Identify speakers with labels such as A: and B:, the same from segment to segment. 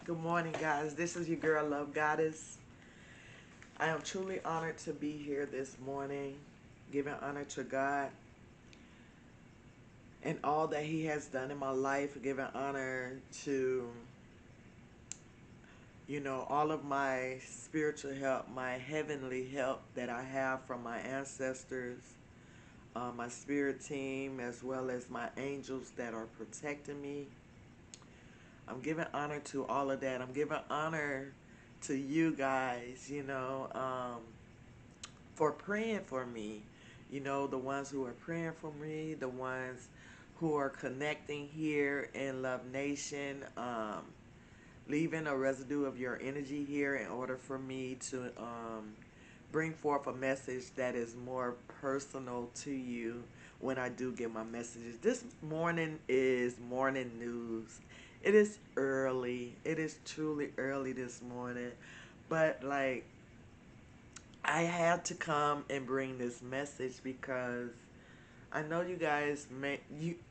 A: Good morning, guys. This is your girl, Love Goddess. I am truly honored to be here this morning, giving honor to God and all that He has done in my life, giving honor to, all of my spiritual help, my heavenly help that I have from my ancestors, my spirit team, as well as my angels that are protecting me. I'm giving honor to all of that. I'm giving honor to you guys, for praying for me. The ones who are praying for me, the ones who are connecting here in Love Nation, leaving a residue of your energy here in order for me to bring forth a message that is more personal to you when I do get my messages. This morning is morning news. It is early. It is truly early this morning. But like I had to come and bring this message because I know you guys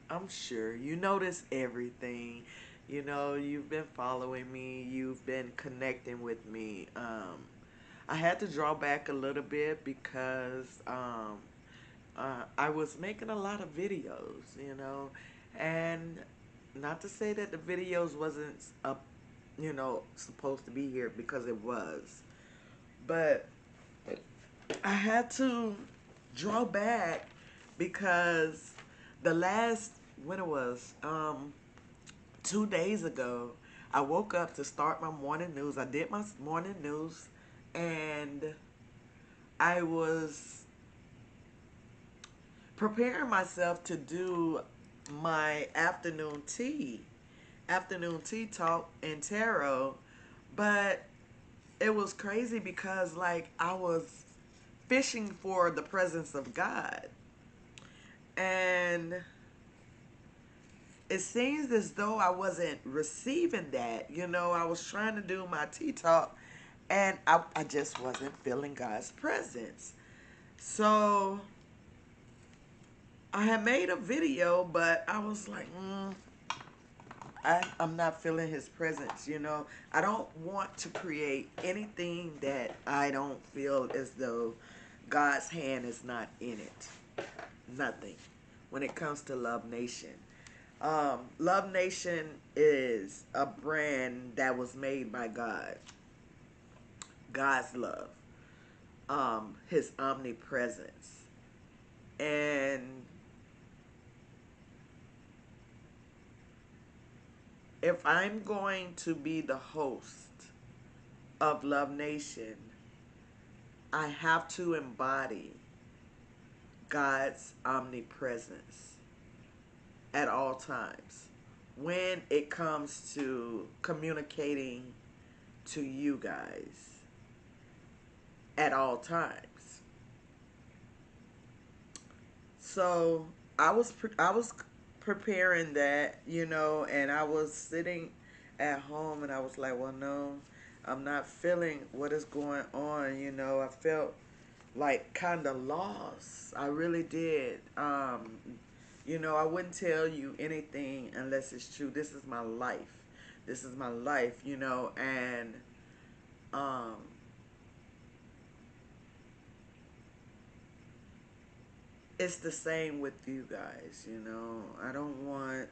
A: I'm sure you notice everything. You've been following me, you've been connecting with me. I had to draw back a little bit because I was making a lot of videos, and not to say that the videos wasn't up, supposed to be here because it was, but I had to draw back because the last when it was 2 days ago, I woke up to start my morning news. I did my morning news, and I was preparing myself to do my afternoon tea talk and tarot, but it was crazy because like I was fishing for the presence of God, and it seems as though I wasn't receiving that. I was trying to do my tea talk, and I just wasn't feeling God's presence. So I had made a video, but I was like, I'm not feeling His presence. I don't want to create anything that I don't feel as though God's hand is not in it. Nothing. When it comes to Love Nation. Love Nation is a brand that was made by God. God's love. His omnipresence. And if I'm going to be the host of Love Nation, I have to embody God's omnipresence at all times when it comes to communicating to you guys at all times. So I was preparing that, and I was sitting at home and I was like, well, no, I'm not feeling what is going on. I felt like kind of lost. I really did. I wouldn't tell you anything unless it's true. This is my life. This is my life, and um, it's the same with you guys, I don't want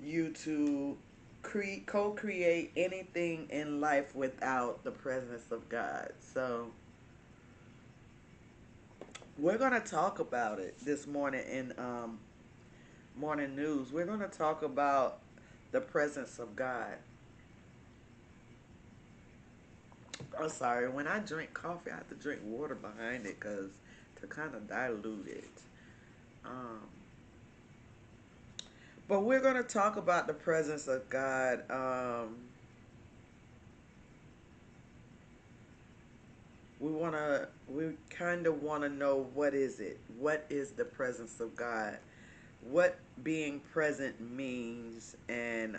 A: you to co-create anything in life without the presence of God. So we're going to talk about it this morning in morning news. We're going to talk about the presence of God. I'm sorry, when I drink coffee, I have to drink water behind it because to kind of dilute it. Um, but we're going to talk about the presence of God. We kind of want to know, what is it? What is the presence of God? What being present means, and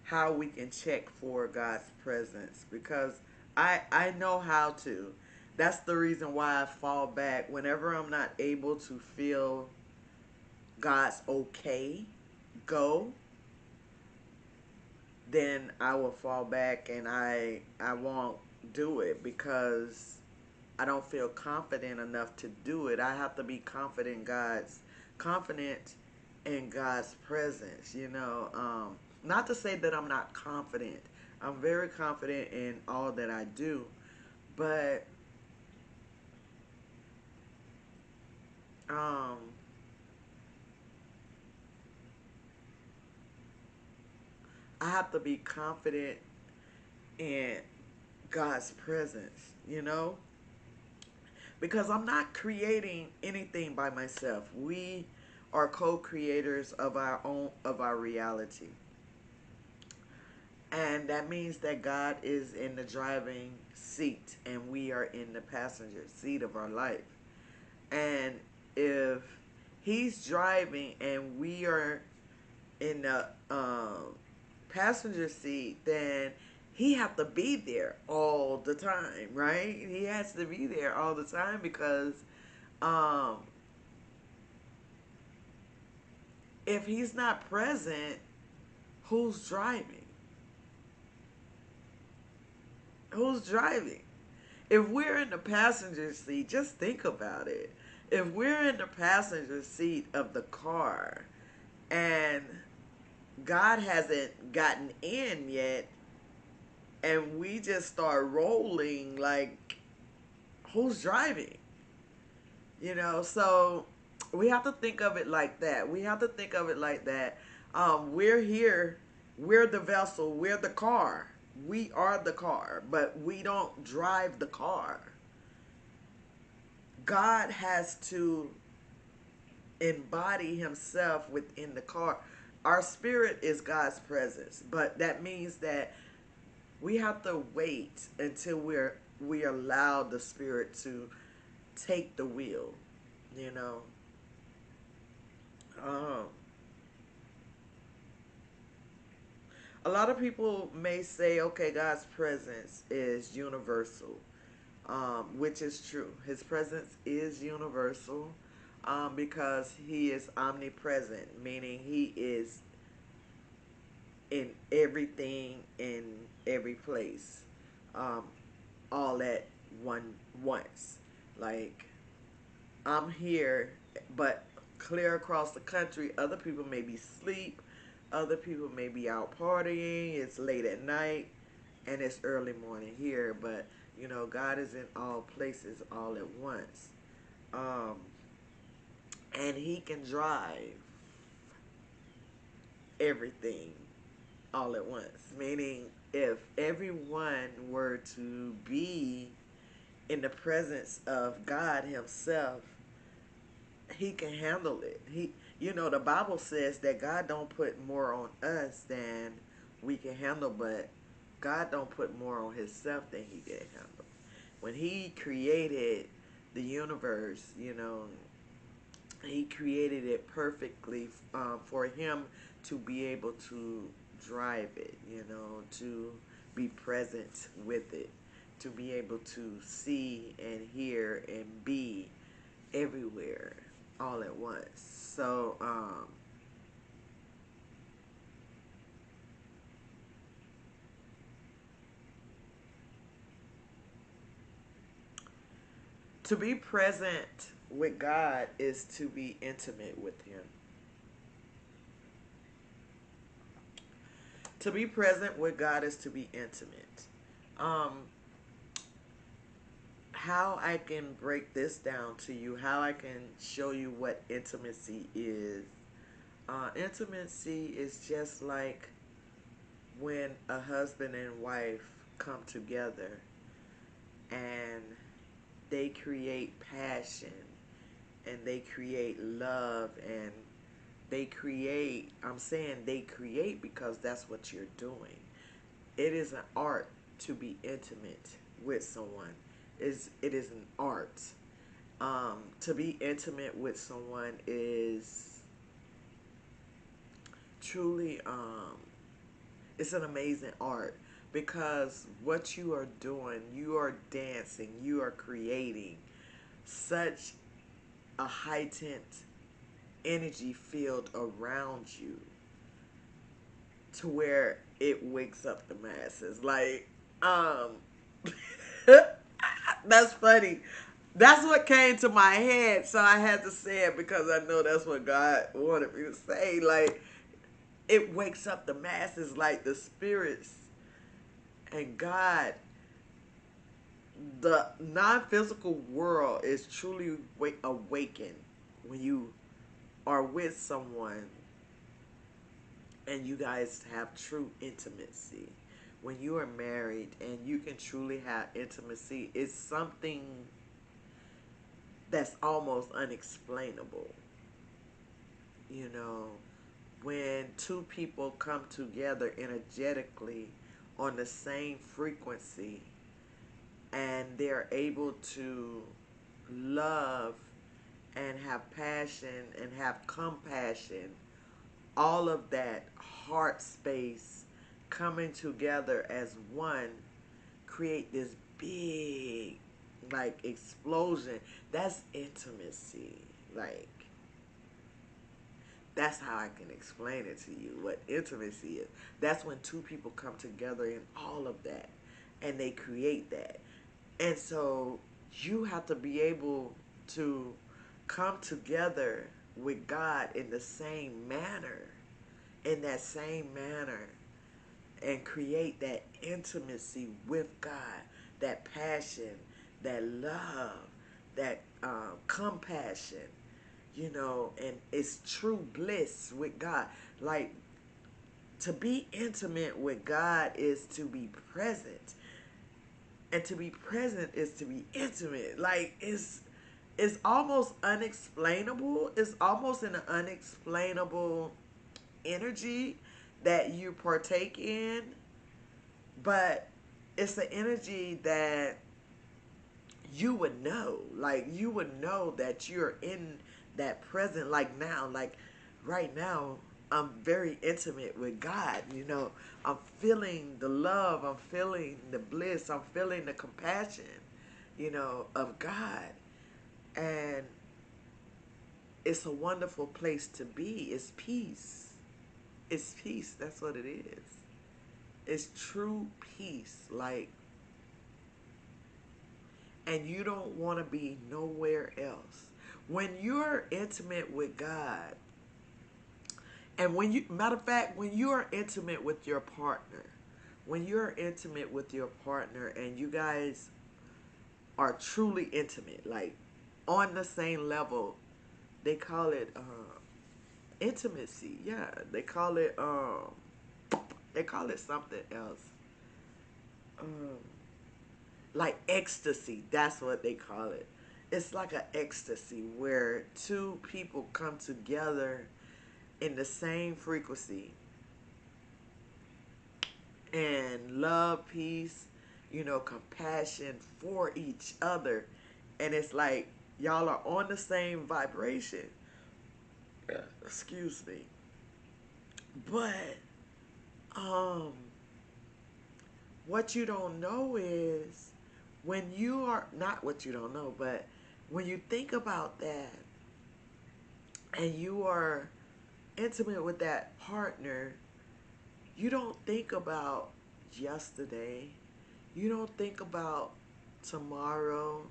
A: how we can check for God's presence, because I know how to. That's the reason why I fall back whenever I'm not able to feel God's okay go. then I will fall back and I won't do it because I don't feel confident enough to do it. I have to be confident in God's presence. Not to say that I'm not confident. I'm very confident in all that I do, but um, I have to be confident in God's presence. Because I'm not creating anything by myself. We are co-creators of our reality. And that means that God is in the driving seat and we are in the passenger seat of our life. And if he's driving and we are in the passenger seat, then he have to be there all the time, right? He has to be there all the time because um, if he's not present, who's driving? Who's driving? If we're in the passenger seat, just think about it. If we're in the passenger seat of the car and God hasn't gotten in yet, and we just start rolling, like, who's driving? So we have to think of it like that. We have to think of it like that. We're here, we're the vessel, we're the car. We are the car, but we don't drive the car. God has to embody himself within the car. Our spirit is God's presence, but that means that we have to wait until we allow the spirit to take the wheel. You know, um, a lot of people may say, okay, God's presence is universal, which is true. His presence is universal because he is omnipresent, meaning he is in everything, in every place, um, all at once. Like, I'm here, but clear across the country, other people may be asleep, other people may be out partying, it's late at night, and it's early morning here, but God is in all places all at once. Um, and he can drive everything all at once. Meaning, if everyone were to be in the presence of God himself, he can handle it. The Bible says that God don't put more on us than we can handle, but God don't put more on himself than he can handle. When he created the universe, he created it perfectly for him to be able to drive it, to be present with it, to be able to see and hear and be everywhere all at once. So, to be present with God is to be intimate with him. To be present with God is to be intimate. Um, how I can break this down to you, how I can show you what intimacy is. Intimacy is just like when a husband and wife come together and they create passion and they create love and I'm saying they create because that's what you're doing. It is an art to be intimate with someone. It is an art. To be intimate with someone is truly it's an amazing art because what you are doing, you are dancing, you are creating such a heightened energy field around you to where it wakes up the masses. Like, that's funny. That's what came to my head, so I had to say it because I know that's what God wanted me to say. Like, it wakes up the masses, like the spirits and God. The non-physical world is truly awakened when you are with someone and you guys have true intimacy. When you are married and you can truly have intimacy, it's something that's almost unexplainable. You know, when two people come together energetically on the same frequency and they're able to love and have passion and have compassion, all of that heart space coming together as one, create this big, like, explosion. That's intimacy. Like, that's how I can explain it to you, what intimacy is. That's when two people come together in all of that and they create that. And so you have to be able to come together with God in the same manner, in that same manner, and create that intimacy with God, that passion, that love, that compassion, you know, and it's true bliss with God. Like, to be intimate with God is to be present. And to be present is to be intimate. Like, it's almost unexplainable. It's almost an unexplainable energy that you partake in, but it's an energy that you would know. Like, you would know that you're in that present. Like now, like right now, I'm very intimate with God. You know, I'm feeling the love, I'm feeling the bliss, I'm feeling the compassion, you know, of God. And it's a wonderful place to be. It's peace. It's peace. That's what it is. It's true peace. Like, and you don't want to be nowhere else. When you're intimate with God, and when you, matter of fact, when you are intimate with your partner, when you're intimate with your partner and you guys are truly intimate, like on the same level, they call it intimacy. Yeah, they call it something else. Um, like ecstasy. That's what they call it. It's like an ecstasy where two people come together in the same frequency and love, peace, you know, compassion for each other. And it's like y'all are on the same vibration. Excuse me. But um what you don't know is when you are not what you don't know, but when you think about that and you are intimate with that partner, you don't think about yesterday. You don't think about tomorrow.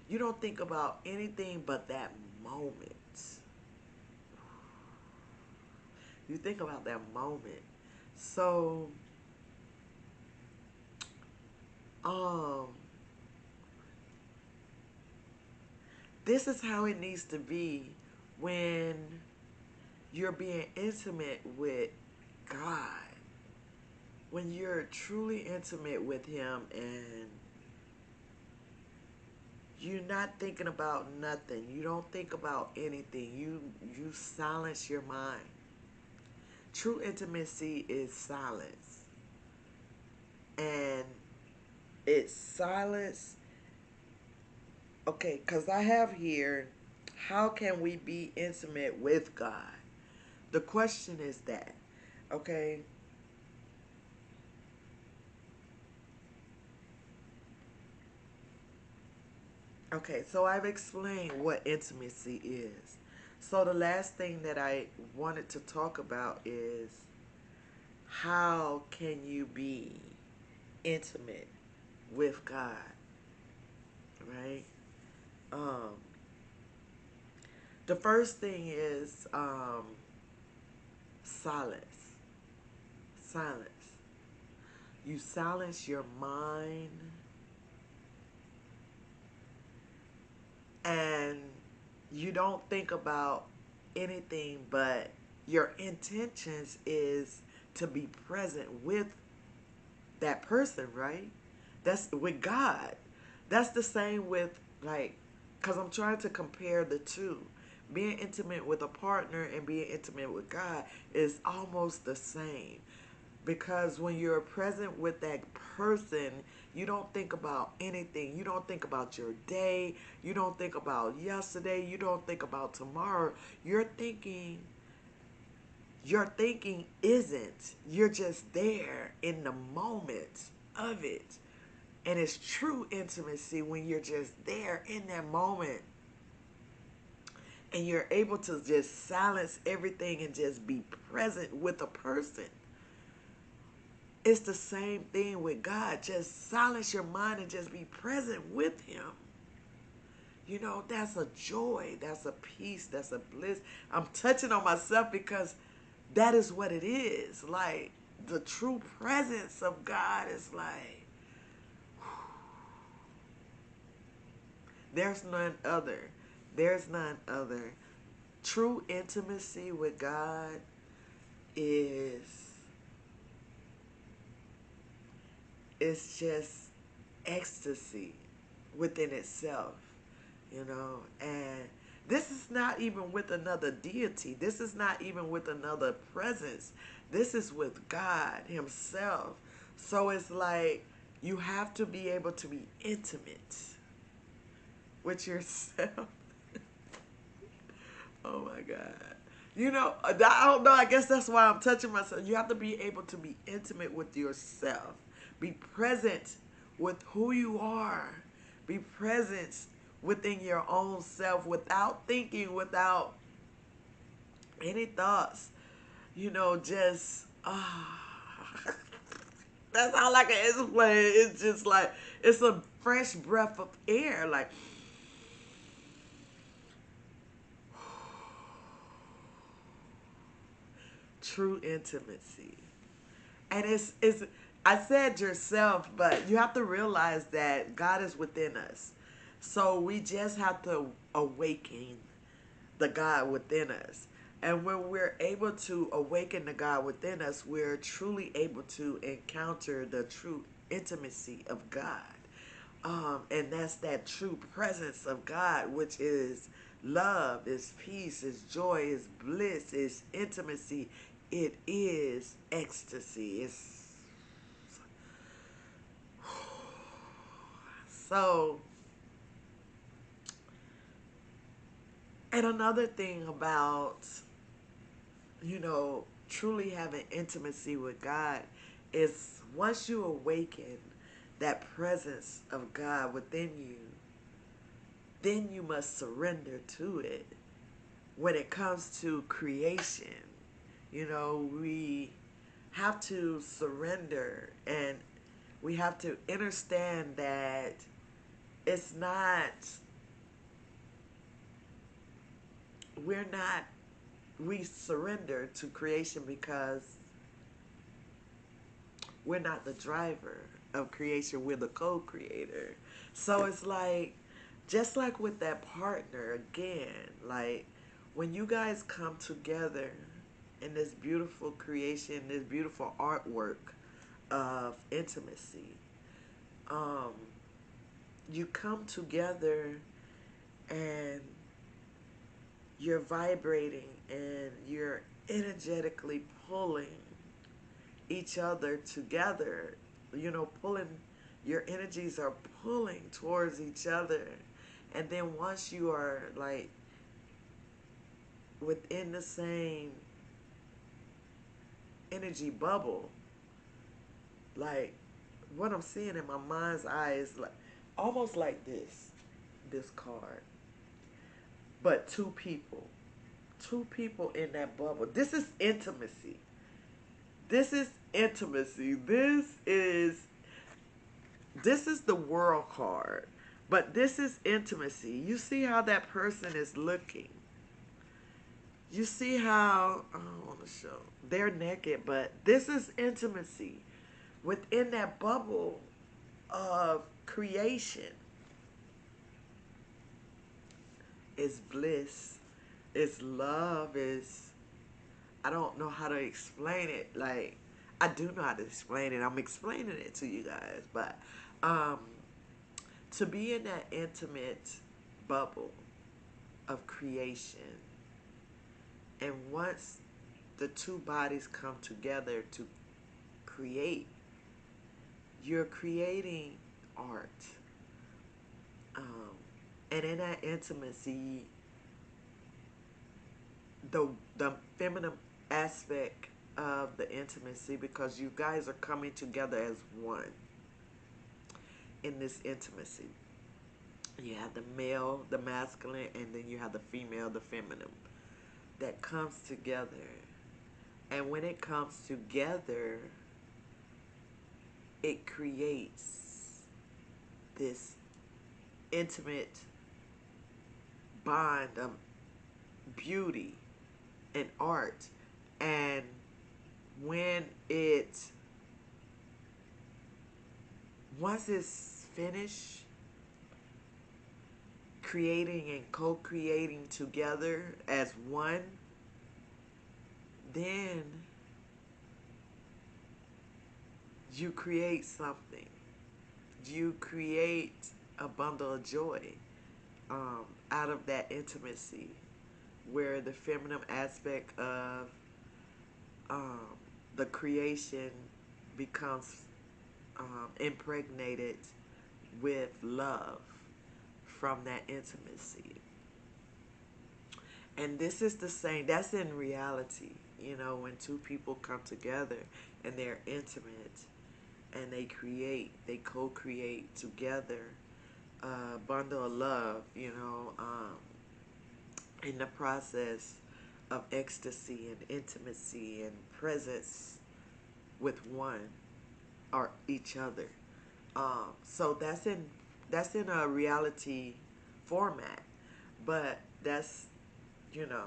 A: You don't think about anything but that moment. You think about that moment. So, um, this is how it needs to be when you're being intimate with God. When you're truly intimate with Him and you're not thinking about nothing. You don't think about anything. You silence your mind. True intimacy is silence. And it's silence. Okay, because I have here, how can we be intimate with God? The question is that, okay? Okay, so I've explained what intimacy is. So the last thing that I wanted to talk about is how can you be intimate with God, right? Um, the first thing is silence. Silence. You silence your mind and you don't think about anything but your intentions is to be present with that person, right? That's with God. That's the same with, like, because I'm trying to compare the two. Being intimate with a partner and being intimate with God is almost the same. Because when you're present with that person, you don't think about anything. You don't think about your day. You don't think about yesterday. You don't think about tomorrow. Your thinking isn't. You're just there in the moment of it. And it's true intimacy when you're just there in that moment and you're able to just silence everything and just be present with a person. It's the same thing with God. Just silence your mind and just be present with Him. You know, that's a joy, that's a peace, that's a bliss. I'm touching on myself because that is what it is. Like, the true presence of God is like, there's none other. There's none other. True intimacy with God is, it's just ecstasy within itself, you know. And this is not even with another deity. This is not even with another presence. This is with God Himself. So it's like you have to be able to be intimate with yourself. Oh my God. You know, I don't know. I guess that's why I'm touching myself. You have to be able to be intimate with yourself. Be present with who you are. Be present within your own self without thinking, without any thoughts. You know, just, that's all I can explain. It's just like, it's a fresh breath of air. Like, true intimacy. And it's I said yourself, but you have to realize that God is within us. So we just have to awaken the God within us. And when we're able to awaken the God within us, we're truly able to encounter the true intimacy of God. And that's that true presence of God, which is love, is peace, is joy, is bliss, is intimacy. It is ecstasy. It's so. And another thing about, you know, truly having intimacy with God is once you awaken that presence of God within you, then you must surrender to it. When it comes to creation, you know, we have to surrender and we have to understand that it's not, we're not, we surrender to creation because we're not the driver of creation, we're the co-creator. So it's like, just like with that partner, again, like when you guys come together in this beautiful creation, this beautiful artwork of intimacy, um, you come together and you're vibrating and you're energetically pulling each other together, you know, pulling, your energies are pulling towards each other. And then once you are like within the same energy bubble, like what I'm seeing in my mind's eye is like almost like this card, but two people in that bubble. This is intimacy. This is intimacy. This is the world card. But this is intimacy. You see how that person is looking. You see how, I don't want to show, they're naked, but this is intimacy. Within that bubble of creation is bliss, is love, is, I don't know how to explain it. Like, I do know how to explain it. I'm explaining it to you guys. But um, to be in that intimate bubble of creation, and once the two bodies come together to create, you're creating art. Um, and in that intimacy, the feminine aspect of the intimacy, because you guys are coming together as one in this intimacy. You have the male, the masculine, and then you have the female, the feminine, that comes together. And when it comes together, it creates this intimate bond of beauty and art. And when it, once it's finished, creating and co-creating together as one, then you create something. You create a bundle of joy out of that intimacy, where the feminine aspect of um, the creation becomes impregnated with love from that intimacy. And this is the same, that's in reality, when two people come together and they're intimate and they co-create together a bundle of love, in the process of ecstasy and intimacy and presence with one or each other. So that's in a reality format, but that's, you know,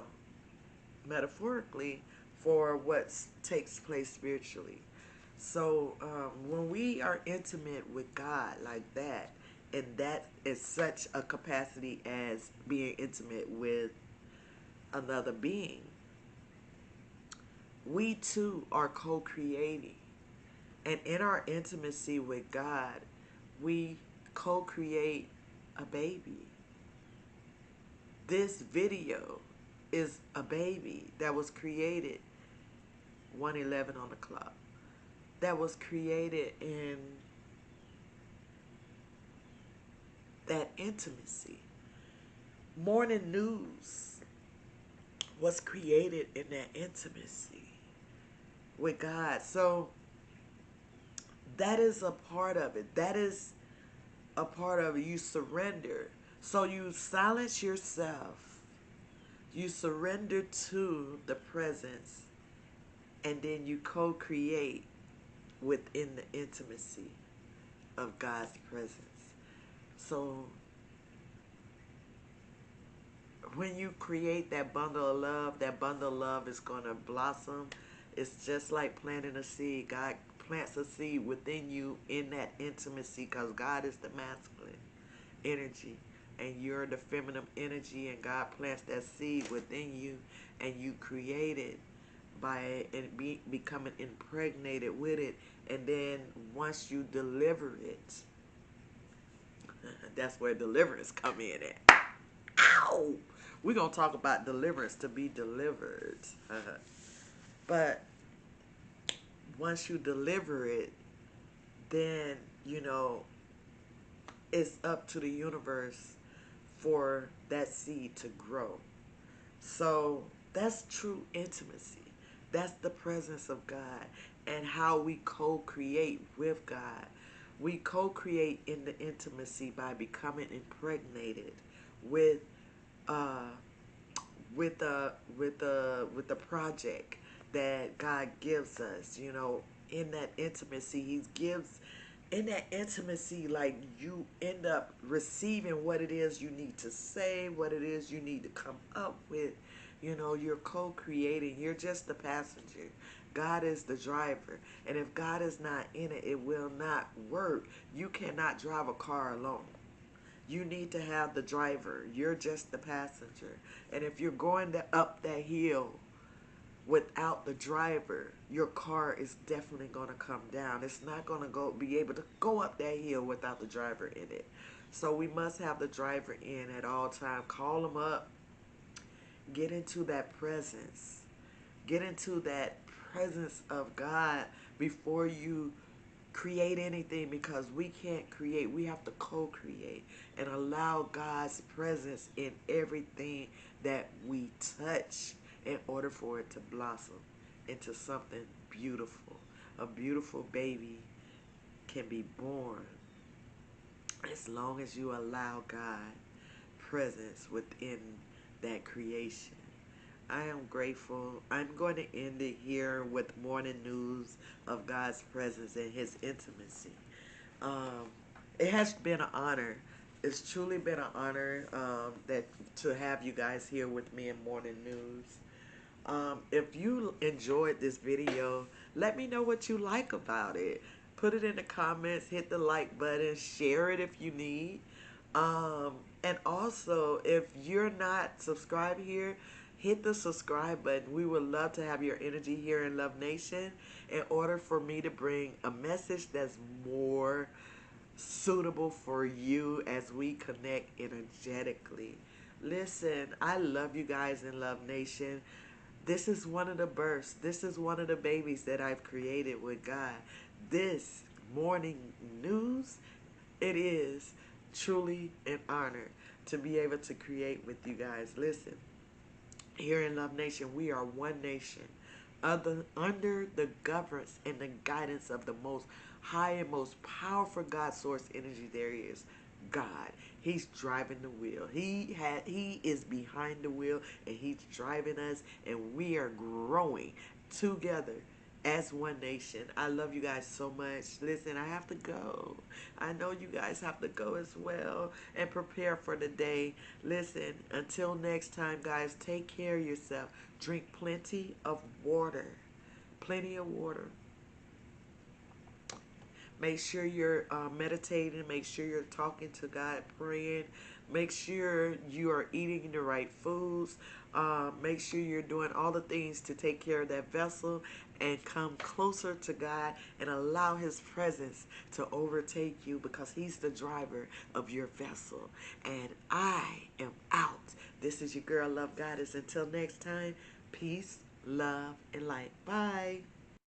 A: metaphorically for what takes place spiritually. So when we are intimate with God like that, and that is such a capacity as being intimate with another being, we too are co-creating. And in our intimacy with God, we co-create a baby. This video is a baby that was created 1:11 on the clock. That was created in that intimacy. Morning news was created in that intimacy with God. So that is a part of it. That is a part of it. You surrender. So you silence yourself. You surrender to the presence, and then you co-create within the intimacy of God's presence. So when you create that bundle of love, that bundle of love is going to blossom. It's just like planting a seed. God plants a seed within you in that intimacy, because God is the masculine energy and you're the feminine energy, and God plants that seed within you, and you create it by becoming impregnated with it. And then once you deliver it, that's where deliverance come in at. Ow! We're going to talk about deliverance, to be delivered. But once you deliver it, then, it's up to the universe for that seed to grow. So that's true intimacy. That's the presence of God and how we co-create with God. We co-create in the intimacy by becoming impregnated with uh with the project that God gives us, you know, in that intimacy. He gives in that intimacy, like you end up receiving what it is you need to say, what it is you need to come up with. You know, you're co-creating. You're just the passenger. God is the driver. And if God is not in it, it will not work. You cannot drive a car alone. You need to have the driver. You're just the passenger. And if you're going up that hill without the driver, your car is definitely going to come down. It's not going to be able to go up that hill without the driver in it. So we must have the driver in at all times. Call them up. Get into that presence. Get into that presence of God before you create anything, because we can't create. We have to co-create and allow God's presence in everything that we touch in order for it to blossom into something beautiful. A beautiful baby can be born as long as you allow God presence within that creation. I am grateful. I'm going to end it here with morning news of God's presence and his intimacy. Um, it has been an honor. It's truly been an honor that to have you guys here with me in morning news. If you enjoyed this video, let me know what you like about it. Put it in the comments, hit the like button, share it if you need. And also, if you're not subscribed here, hit the subscribe button. We would love to have your energy here in Love Nation in order for me to bring a message that's more suitable for you as we connect energetically. Listen, I love you guys in Love Nation. This is one of the births. This is one of the babies that I've created with God. This morning news, it is truly an honor to be able to create with you guys. Listen, here in Love Nation, we are one nation under the governance and the guidance of the most high and most powerful God source energy there is, God. He's driving the wheel. He is behind the wheel, and he's driving us, and we are growing together as one nation. I love you guys so much. Listen, I have to go. I know you guys have to go as well and prepare for the day. Listen, until next time, guys, take care of yourself. Drink plenty of water. Plenty of water. Make sure you're meditating. Make sure you're talking to God, praying. Make sure you are eating the right foods. Make sure you're doing all the things to take care of that vessel and come closer to God and allow his presence to overtake you, because he's the driver of your vessel. And I am out. This is your girl, Love Goddess. Until next time, peace, love, and light. Bye.